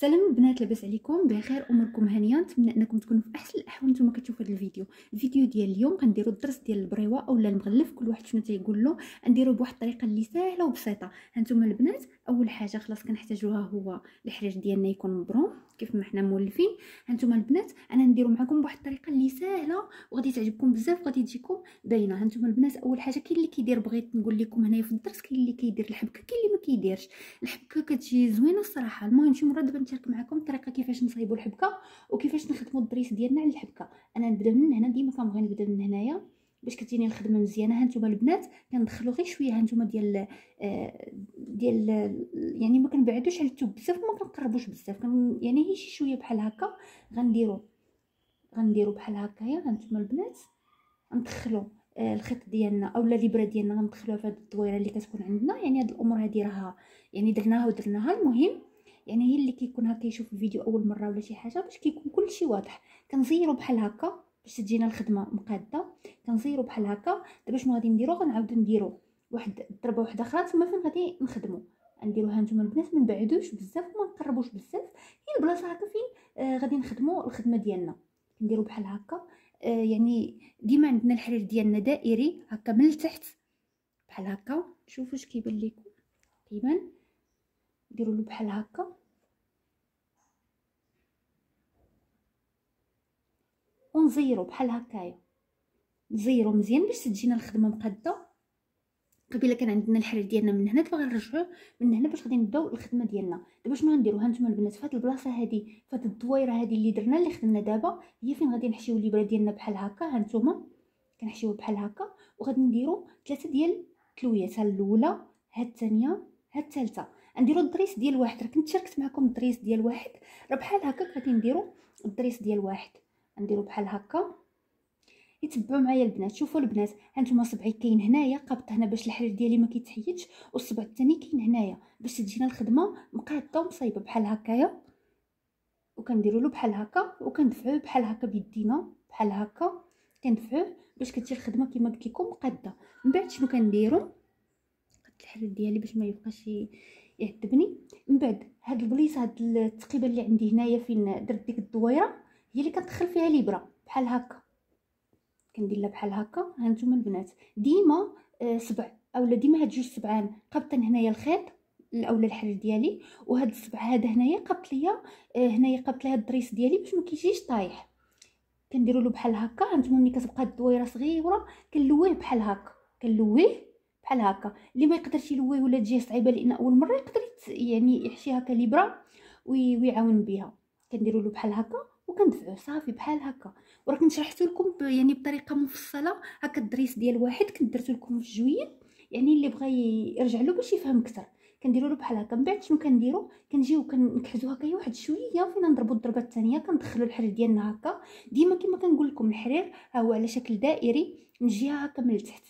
السلام البنات، لاباس عليكم؟ بخير، اموركم هانيه. نتمنى انكم تكونوا في احسن الاحوال. نتوما كتشوفوا هذا الفيديو ديال اليوم غنديروا الدرس ديال البريوه اولا المغلف، كل واحد شنو تيقول له. نديروه بواحد الطريقه اللي سهله وبسيطه. هانتوما البنات، اول حاجه خلاص كنحتاجوها هو الحرير ديالنا يكون مبروم كيف ما حنا مولفين. هانتوما البنات، انا نديرو معكم بواحد الطريقه اللي سهله وغادي تعجبكم بزاف وغادي تجيكم باينه. هانتوما البنات، اول حاجه كاين اللي كيدير، بغيت نقول لكم هنايا في الدرس، كاين اللي كيدير الحبكه، كاين اللي ما كيديرش الحبكه، كتجي زوينه الصراحه. المهم شي مره دابا نشارك معكم الطريقه كيفاش نصايبوا الحبكه وكيفاش نخدموا الضريس ديالنا على الحبكه. انا نبدا من هنا، ديما كنبغي نبدا من هنايا باش كتجيني الخدمه مزيانه. هانتوما البنات كندخلوا غير شويه هانتوما ديال يعني ما كنبعدوش على الثوب بزاف وما كنقربوش بزاف، يعني هي شي شويه بحال هكا. غنديرو بحال هكايا. هانتوما البنات ندخلوا الخيط ديالنا اولا الابره ديالنا غندخلوها في هذه الدويره اللي كتكون عندنا. يعني هاد الامور هذه راها يعني درناها. المهم يعني هي اللي كيكون هكا يشوف الفيديو اول مره ولا شي حاجه باش كيكون كلشي واضح. كنزيرو بحال هكا باش تجينا الخدمه مقاده. كنزيرو بحال هكا. دابا شنو غادي نديرو؟ غنعاودو نديرو واحد الضربه واحده اخرى تما فين غادي نخدمو. نديرو هانتوما البنات، ما نبعدوش بزاف وما نقربوش بزاف، هي البلاصه هكا فين غادي نخدمو الخدمه ديالنا. نديرو بحال هكا. يعني ديما عندنا الحرير ديالنا دائري هكا من التحت بحال هكا. شوفوا واش كيبان لكم، كيبان. نديروا له بحال هكا ونزيرو بحال هكايا. نزيرو مزيان باش تجينا الخدمه مقاده. قبيله كان عندنا الحرير ديالنا من هنا، دابا غنرجعوه من هنا باش غادي نبداو الخدمه ديالنا. دابا شنو غنديرو؟ هانتوما البنات، في هاد البلاصه هادي، في هاد الدويره هادي اللي درنا اللي خدمنا دابا، هي فين غادي نحشيو الابره ديالنا بحال هكا. هانتوما كنحشيوه بحال هكا وغادي نديرو 3 ديال التلويات. ها الاولى، ها الثانيه، ها الثالثه. نديرو الضريس ديال واحد. راه كنت شاركت معكم الضريس ديال واحد، راه بحال هكا غادي نديرو الضريس ديال واحد. نديرو بحال هكا. يتبعوا معايا البنات. شوفوا البنات، هانتوما صبعي كاين هنايا قابط هنا باش الحرير ديالي ما كيتحيدش، والصبع الثاني كاين هنايا باش تجينا الخدمه مقاده ومصايبه بحال هكايا. وكنديروا له بحال هكا وكندفعوه بحال هكا بيدينا بحال هكا. كندفعوه باش كتجي الخدمه كما قلت لكم مقاده. من بعد شنو كنديروا؟ قد الحرير ديالي باش ما يبقاش يعذبني. من بعد هاد البليصه، هاد التقيبه اللي عندي هنايا فين درت ديك الدويره، هي اللي كندخل فيها الابره بحال هكا. كندير لها بحال هكا. هانتوما البنات ديما صبع اولا ديما هاد جوج صبعان قابطين هنايا الخيط اولا الحرير ديالي، وهاد الصبع هذا هنايا قابط ليا هنايا قابط ليا الضريس ديالي باش ما كيجيش طايح. كنديروا له بحال هكا. هانتوما ملي كتبقى الدويره صغيره كنلويه بحال هكا، كنلويه بحال هكا. اللي ما يقدرش يلويه ولا تجيه صعيبه لان اول مره، يقدر يعني يحشي هكا الابره ويعاون بها. كنديروا له بحال هكا وكندفعوه صافي بحال هكا. وراه كنت شرحت لكم يعني بطريقه مفصله هكا الضريس ديال واحد، كنت درت لكم في الجويه، يعني اللي بغى يرجع له باش يفهم اكثر. كنديروا له بحال هكا. من بعد شنو كنديروا؟ كنجيو كنكحزوا هكايا واحد شويه، فين نضربوا الضربه الثانيه كندخلوا الحرير ديالنا هكا. ديما كما كنقول لكم الحرير ها هو على شكل دائري من جهه هكا من التحت.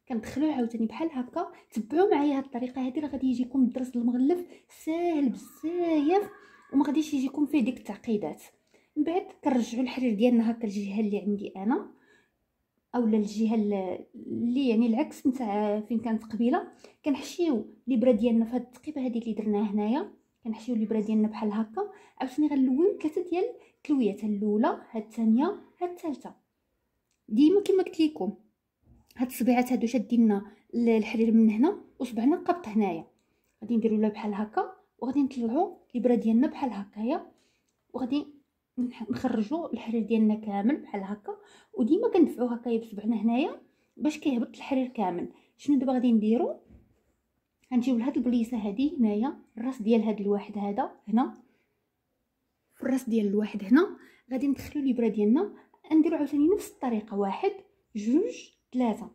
كندخلوه عاوتاني بحال هكا. تبعوا معايا هاد الطريقه هذه، راه غادي يجيكم الدرس المغلف ساهل بزاف وما غاديش يجيكم فيه ديك التعقيدات. من بعد كنرجعوا الحرير ديالنا هكا الجهه اللي عندي انا اولا الجهه اللي يعني العكس نتاع فين كانت قبيله. كنحشيو الابره ديالنا في هاد التقيبه هذه اللي درناها هنايا. كنحشيو الابره ديالنا بحال هكا. عاوتاني غنلويو 3 ديال التلويات، الاولى، ها الثانيه، ها الثالثه. ديما كما قلت لكم هاد الصبيعات هادو شادينا الحرير من هنا وصبعنا قابط هنايا. غادي نديرو لها بحال هكا وغادي نطلعوا الابره ديالنا بحال هكايا وغادي نخرجوا الحرير ديالنا كامل بحال هكا. وديما كندفعوا هكايا بصبعنا هنايا باش كيهبط الحرير كامل. شنو دابا غادي نديرو؟ غنجيو لهاد البليصه هادي هنايا، الراس ديال هاد الواحد هذا هنا، في الراس ديال الواحد هنا غادي ندخلوا الابره ديالنا. نديرو عاوتاني نفس الطريقه، 1 2 3.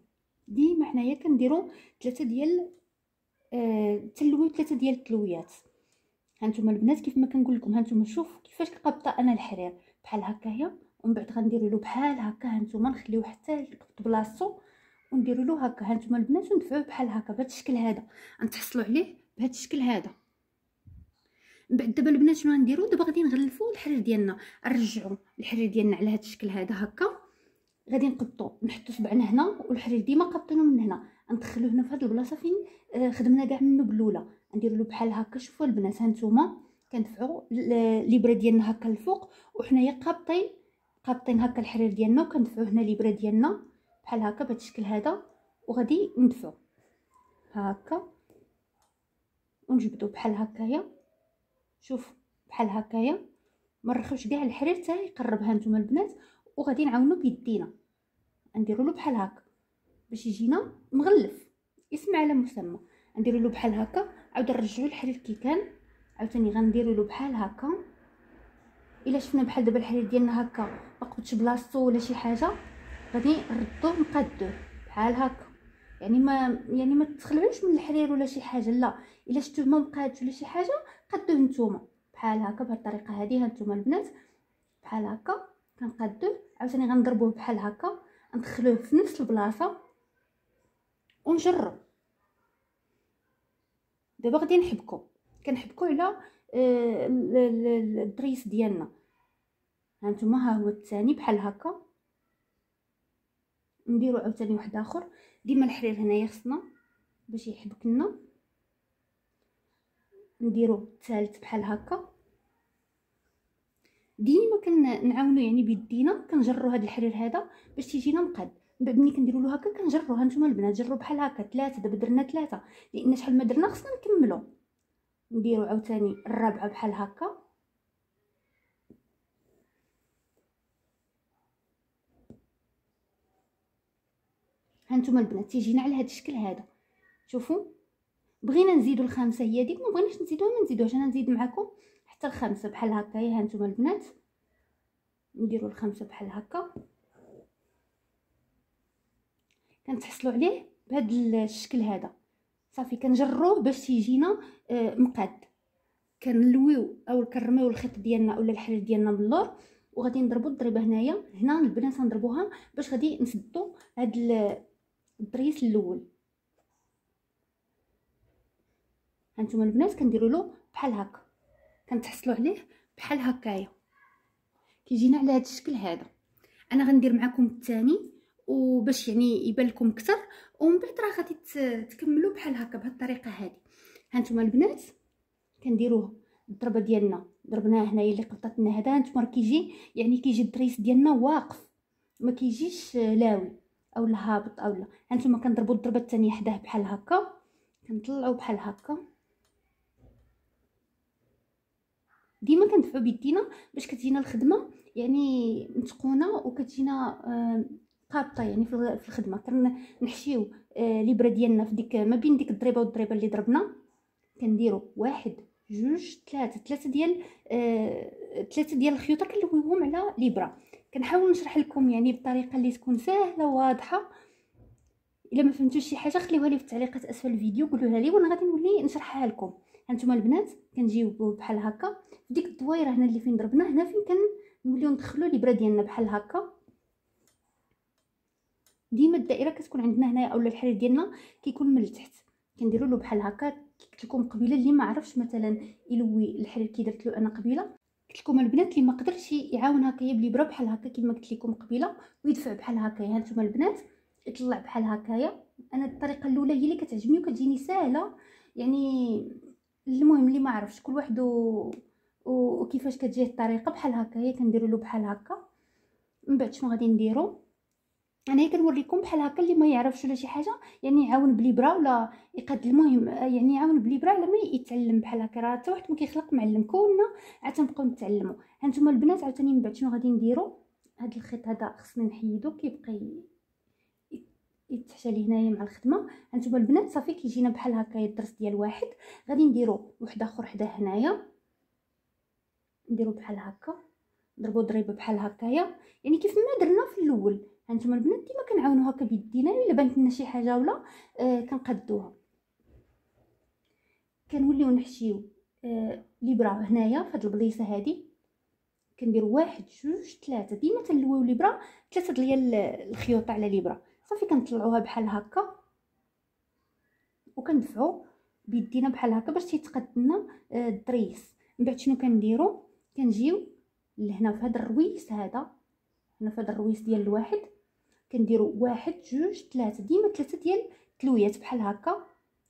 ديما حنايا كنديرو 3 ديال تلوي 3 ديال التلويات. هانتوما البنات كيف ما كنقول لكم، هانتوما شوف كيفاش كقابطه انا الحرير بحال هكايا. ومن بعد غنديروا له بحال هكا. هانتوما نخليوه حتى يقبط بلاصتو ونديروا له هكا. هانتوما البنات وندفعوه بحال هكا بهذا الشكل هذا، نتحصلوا عليه بهذا الشكل هذا. من بعد دابا البنات شنو غنديروا؟ دابا غادي نغلفوا الحرير ديالنا، نرجعوا الحرير ديالنا على هذا الشكل هذا هكا. غادي نقبطوا نحطوا صبعنا هنا والحرير ديما قابطينه من هنا، ندخلوه هنا في هذه البلاصه فين خدمنا كاع منه بالاولى. نديروا له بحال هكا. شوفوا البنات هانتوما كندفعوا الابره ديالنا هكا الفوق، وحنايا قابطين هكا الحرير ديالنا، وكندفعوا هنا الابره ديالنا بحال هكا بهذا الشكل هذا، وغادي ندفعوا هكا ونجبدوا بحال هكايا. شوف بحال هكايا، ما نرخوش كاع الحرير حتى يقربها نتوما البنات، وغادي نعاونوا بيدينا نديروا له بحال هكا باش يجينا مغلف، اسم على مسمى. نديروا له بحال هكا، عاود نرجعوا الحرير كي كان، عاوتاني غنديروا له بحال هكا. الا شفنا بحال دابا الحرير ديالنا هكا ما قبضش بلاصتو ولا شي حاجه، غادي نردوه نقادوه بحال هكا. ما تخلعوش من الحرير ولا شي حاجه، لا، الا شفتوه ما مقادش ولا شي حاجه قادوه نتوما بحال هكا بهذه الطريقه هذه. ها نتوما البنات بحال هكا كنقادوه، عاوتاني غنضربوه بحال هكا، ندخلوه في نفس البلاصه ونجرب. دابا غادي كنحبكو على الدريس ديالنا. ها نتوما، ها هو الثاني بحال هكا. نديرو عاوتاني واحد اخر، ديما الحرير هنايا خصنا باش يحبك لنا. نديرو الثالث بحال هكا. ديما كنعاونو يعني بيدينا، كنجرو هذا الحرير هذا باش تيجينا مقاد. ملي كنديرو له هكا كنجرو. ها نتوما البنات جرو بحال هكا 3، دابا درنا 3 لان شحال ما درنا خصنا نكملو. نديرو عاوتاني الرابعه بحال هكا. ها نتوما البنات تيجينا على هذا الشكل هذا. شوفوا بغينا نزيدو الخامسه هي ديك، ما بغيناش نزيدوها ما نزيدوهاش، انا نزيد معكم حتى الخامسه بحال هكا. ها نتوما البنات نديرو الخامسه بحال هكا، كنتحصلوا عليه بهذا الشكل هذا. صافي كنجروه باش تيجينا مقاد. كنلويو او كنرميو الخيط ديالنا اولا الحرير ديالنا باللور، وغادي نضربوا الضريبه هنا البنات نضربوها باش غادي نسدوا هذا الضريس الاول. هانتوما البنات كنديروا له بحال هكا، كنتحصلوا عليه بحال هكايا، كيجينا على هذا الشكل هذا. انا غندير معكم الثاني وباش يعني يبان لكم اكثر، ومن بعد راه غادي تكملوا بحال هكا بهذه الطريقه هذه. هانتوما البنات كنديروه الضربه ديالنا ضربناه هنايا اللي قبطت لنا هذا. هانتوما كيجي الدريس ديالنا واقف، ما كيجيش لاوي او هابط او لا. هانتوما كنضربوا الضربه الثانيه حداه بحال هكا، كنطلعوا بحال هكا. ديما كندفعوا بيدينا باش كتجينا الخدمه يعني متقونه وكتجينا قابطه يعني في الخدمه. كنحشيو الابره ديالنا في ديك ما بين ديك الضريبه والضريبه اللي ضربنا. كنديروا 1 2 3 ديال الخيوطه كنلويوهم على الابره. كنحاول نشرح لكم يعني بطريقه اللي تكون سهله وواضحه. الا ما فهمتوش شي حاجه خليوها لي في التعليقات اسفل الفيديو، قولوها لي وانا غادي نولي نشرحها لكم. هانتوما البنات كنجيو بحال هكا في ديك الدويره هنا اللي فين ضربنا، هنا فين كنوليو ندخلوا الابره ديالنا بحال هكا. ديما الدائره كتكون عندنا هنايا اولا الحرير ديالنا كيكون من التحت، كنديروا له بحال هكا. قلت لكم قبيله اللي ما عرفش مثلا يلوي الحرير كي درت له انا قبيله، قلت لكم البنات اللي ما قدرش يعاون هكايا بالابره بحال هكا كما قلت لكم قبيله ويدفع بحال هكايا. هانتوما البنات يطلع بحال هكايا. انا الطريقه الاولى هي اللي كتعجبني وكتجيني سهله يعني. المهم اللي ما عرفش كل واحد وكيفاش كتجيه الطريقه بحال هكايا كنديروا له بحال هكا. من بعد شنو غادي نديروا، انا كنوريكم بحال هكا اللي ما يعرفش ولا شي حاجه يعني يعاون بالابره ولا يقاد. المهم يعني يعاون بالابره على ما يتعلم بحال هكا. راه حتى واحد ما كيخلق معلم، كلنا عاد تنبقاو نتعلموا. هانتوما البنات عاوتاني من بعد شنو غادي نديروا، هذا الخيط هذا خصنا نحيدو كيبقى يتحشى لي هنايا مع الخدمه. هانتوما البنات صافي كيجينا بحال هكا الدرس ديال واحد. غادي نديرو واحد اخر حداه هنايا، نديرو بحال هكا، نضربو ضريبه بحال هكايا يعني كيف ما درنا في الاول. هانتوما البنات ديما كنعاونوا هكا بيدينا، الا بانت لنا شي حاجه ولا كنقادوها. كنوليو نحشيو الابره هنايا في هاد البليصه هادي. كنديروا 1 2 3 ديما تنلويو الابره 3 ديال الخيوط على الابره. صافي كنطلعوها بحال هكا وكندفعوا بيدينا بحال هكا باش تيتقاد لنا الدريس. من بعد شنو كنديروا، كنجيو لهنا في هذا الرويس هذا، هنا في هذا الرويس ديال الواحد كنديروا 1 2 3 ديما 3 ديال التلويات بحال هكا،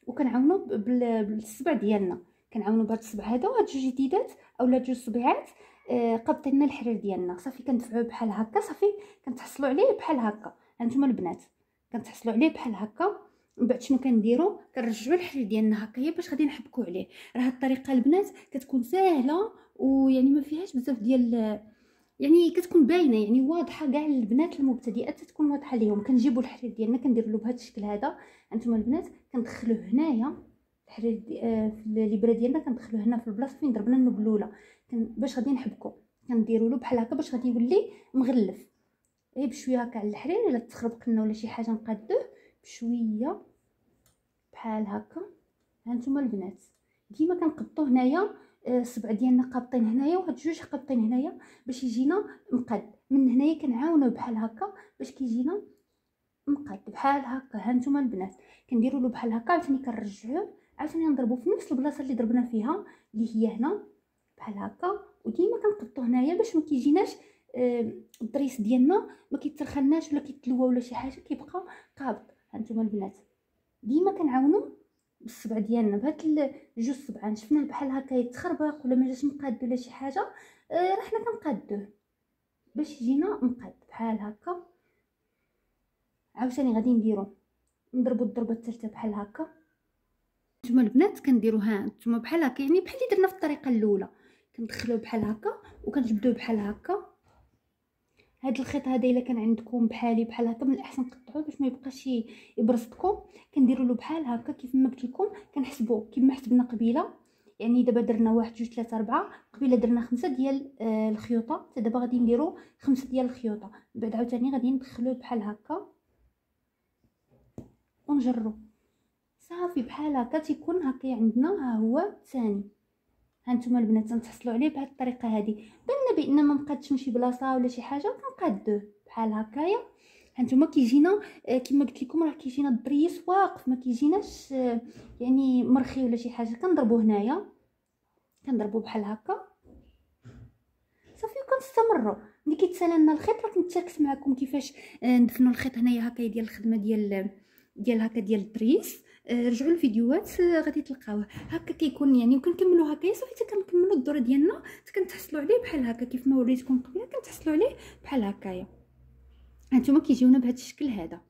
وكنعاونوا بالصبع ديالنا. كنعاونوا بهاد الصبع هذا وهاد جوج جديدات اولا جوج صبيعات قابطين لنا الحرير ديالنا. صافي كندفعوه بحال هكا، صافي كنتحصلوا عليه بحال هكا. هانتوما البنات كنتحصلوا عليه بحال هكا. من بعد شنو كنديروا؟ كنرجعوا الحرير ديالنا هكايا باش غادي نحبكوا عليه. راه هاد الطريقه البنات كتكون ساهله ويعني ما فيهاش بزاف ديال، يعني كتكون باينه، يعني واضحه كاع البنات المبتدئات تكون واضحه ليهم. كنجيبوا الحرير ديالنا كنديروا له بهذا الشكل هذا. هانتوما البنات كندخلوه هنايا الحرير في الابره ديالنا، كندخلوه هنا في البلاصه فين ضربنا النبلوله باش غادي نحبكوا. كنديروا له بحال هكا باش غادي يولي مغلف. غير بشويه هكا على الحرير، الا تخربق لنا ولا شي حاجه نقادوه بشويه بحال هكا. هانتوما البنات ديما كنقطو هنايا الصبع ديالنا قابطين هنايا وهاد جوج قابطين هنايا باش يجينا مقاد. من هنايا كنعاونوه بحال هكا باش كيجينا مقاد بحال هكا. هانتوما البنات كنديروا له بحال هكا، عاوتاني كنرجعوه، عاوتاني نضربو في نفس البلاصه اللي ضربنا فيها اللي هي هنا بحال هكا. وديما كنقطو هنايا باش ما كيجيناش الضريس ديالنا ما كيترخناش ولا كيتلوى ولا شي حاجه، كيبقى قابط. هانتوما البنات ديما كنعاونوا بالصبع ديالنا بهاد جوج صبعان. شفناه بحال هكا يتخربق ولا ما جاش مقاد ولا شي حاجه، راه حنا كنقادوه باش يجينا مقاد بحال هكا. عاوتاني غادي نضربوا الضربه الثالثه بحال هكا. نتوما البنات كنديروها نتوما بحال هكا، يعني بحال اللي درنا في الطريقه الاولى. كندخلوه بحال هكا وكنجبدوه بحال هكا. هاد الخيط هذا الا كان عندكم بحالي بحال هكا من الاحسن قطعوه باش ما يبقاش يبرصدكم. كنديروا له بحال هكا كيف ما قلت لكم. كنحسبوا كيما حسبنا قبيله، يعني دابا درنا 1 2 3 4، قبيله درنا 5 ديال الخيوطه، حتى دابا غادي نديروا 5 ديال الخيوطه. من بعد عاوتاني غادي ندخلوه بحال هكا ونجرو صافي بحال هكا. تيكون هكا عندنا ها هو الثاني. هانتوما البنات تنتحصلوا عليه بهذه الطريقه هذه. بان بان ما مقادش من شي بلاصه ولا شي حاجه كنقادوه بحال هكايا. هانتوما كيجينا كما قلت لكم راه كيجينا الضريس واقف، ما كيجيناش يعني مرخي ولا شي حاجه. كنضربوا هنايا، كنضربوا بحال هكا صافي. وكنستمروا ملي كيتسالى لنا الخيط. راه كنت شاركت معكم كيفاش ندفنوا الخيط هنايا هكا ديال الخدمه ديال هكا ديال الضريس. رجعوا الفيديوهات غادي تلقاوه هكا كيكون يعني. وكنكملوا هكايا صافي حتى كنكملوا الدور ديالنا، كنتحصلوا عليه بحال هكا كيف ما وريتكم قبيله. كنتحصلوا عليه بحال هكايا. هانتوما كيجيونا بهذا الشكل هذا.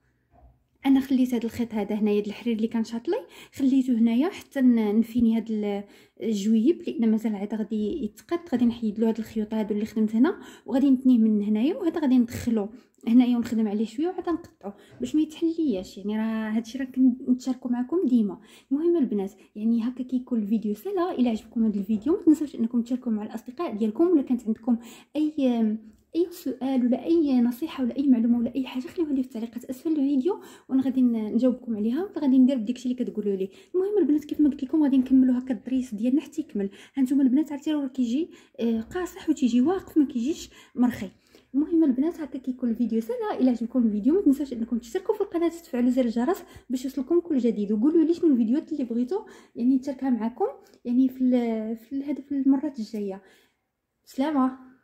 انا خليت هذا الخيط هذا هنايا د الحرير اللي كان شاطلي، خليته هنايا حتى نفيني هذا الجويب لان مازال عاد غادي يتقاد. غادي نحيد له هاد الخيوط هادو اللي خدمت هنا وغادي نتنيه من هنايا، وهذا غادي ندخلو هنايا ونخدم عليه شويه وعاد نقطعو باش ما يتحلياش. يعني راه هادشي راه كنتشاركو معكم ديما. المهم البنات يعني هكا كيكون الفيديو سهله. الى عجبكم هذا الفيديو ما تنساوش انكم تشاركوا مع الاصدقاء ديالكم. ولا كانت عندكم اي سؤال ولا اي نصيحه ولا اي معلومه ولا اي حاجه خليوها لي في التعليقات اسفل الفيديو وانا غادي نجاوبكم عليها. غادي ندير بداكشي اللي كتقولوا لي. المهم البنات كيف ما قلت لكم غادي نكملوا هكا الضريس ديالنا حتى يكمل. هانتوما البنات عرفتي راه كيجي قاصح وتيجي واقف ما كيجيش مرخي. المهم البنات هكا كيكون الفيديو سهله. الى عجبكم الفيديو ما تنساوش انكم تشتركوا في القناه وتفعلوا زر الجرس باش يوصلكم كل جديد. وقولوا لي شنو الفيديوهات اللي بغيتوا يعني نشاركها معكم يعني في هذا في المرات الجايه. سلامه.